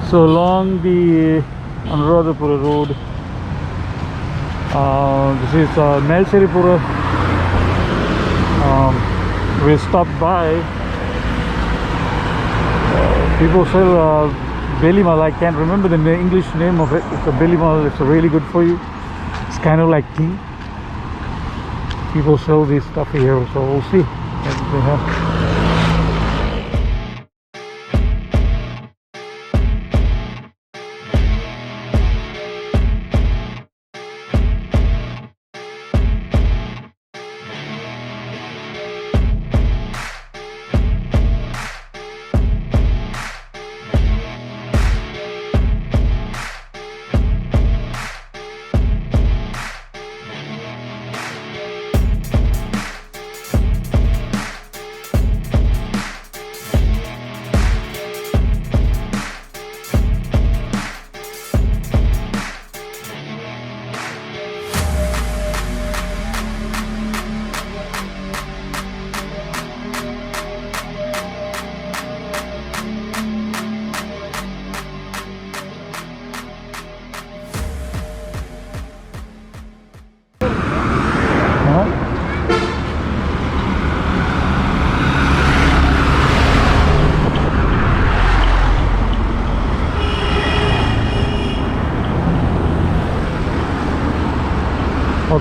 So along the Anuradhapura road, this is Nelseripura. We stopped by. People sell Belimal. I can't remember the English name of it. It's a Belimal. It's really good for you. It's kind of like tea. People sell this stuff here, so we'll see what they have.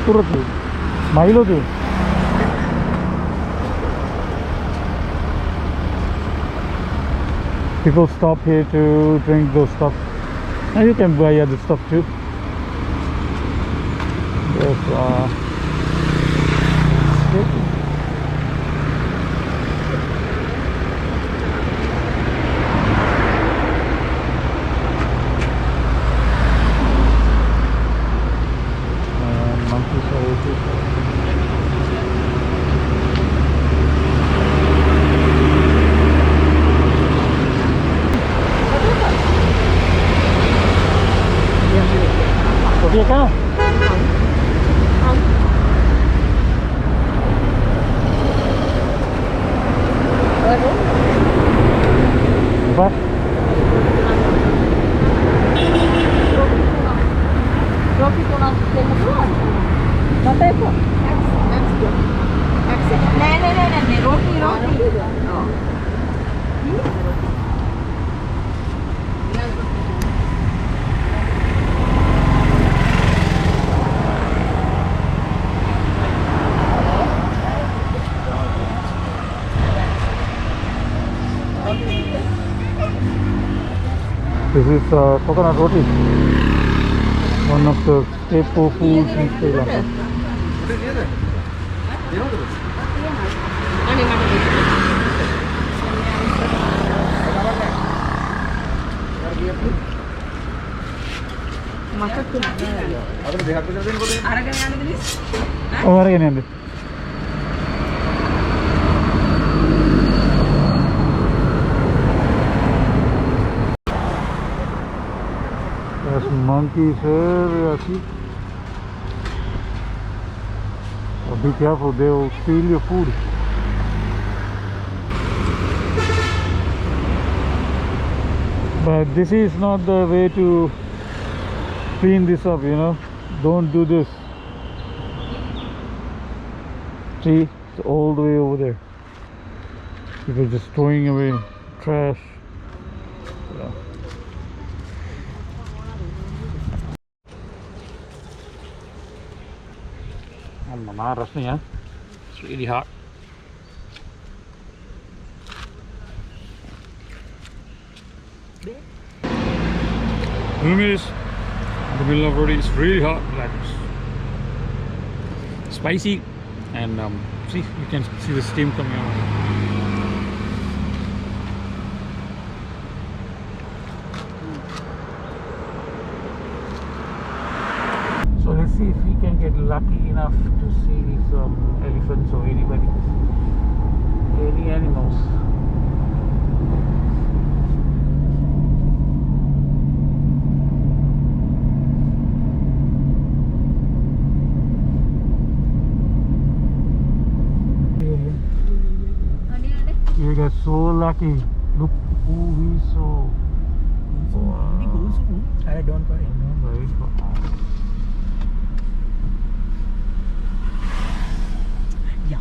Turutlu, Milo tu. People stop here to drink those stuff. And you can buy other stuff too. There's Kopi kah? Apa? Roti tuna kemudian. Mata itu? Nenek, roti. Oh. This is coconut roti, one of the staple foods in Sri Lanka. Oh, harganya nih. There's monkeys here, see? So be careful, they will steal your food. But this is not the way to clean this up, you know. Don't do this. See, it's all the way over there. People just throwing away trash. Yeah. It's really hot. Here it is. The middle of the road is really hot, like spicy, and see, you can see the steam coming out. So let's see if we can get lucky enough to see some elephants or any animals. You got so lucky. Look who we saw. Đi cũ xuống. I don't worry. Very good. Dạ.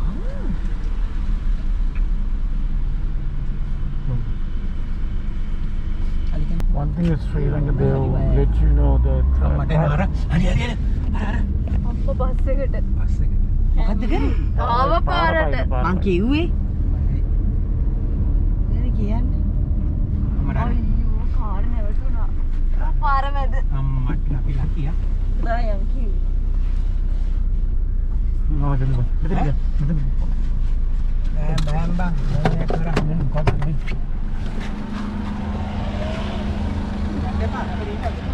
One thing is Sri Lanka, they'll let you know that Amma den ara. Hadi. Ara. අප්ප bus එකට Bus එක. මොකද්ද කරේ? ආව පාරට මං කිව්වේ. නේද කියන්නේ? අම්මලා අයියෝ කාර් නැවතුණා පාර මැද අම්මට අපි ලකියා. දායන් කිව් No, I didn't go. බෑම් බං. මොනේ කරා. දෙපා අපිට ඉන්න.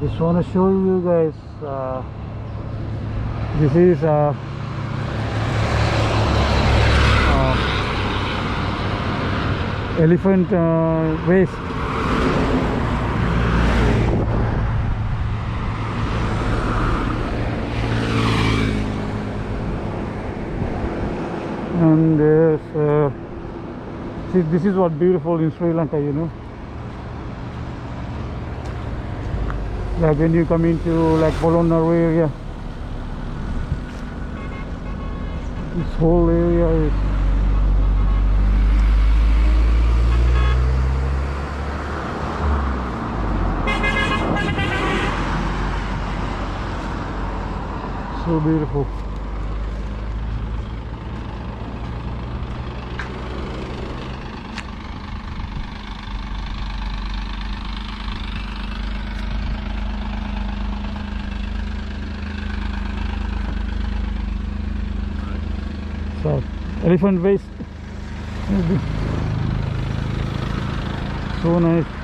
Just want to show you guys. This is elephant waste. And there's see, this is what beautiful in Sri Lanka, you know. Like when you come into like Polonnaru area, this whole area is so beautiful. So, elephant waste. So nice.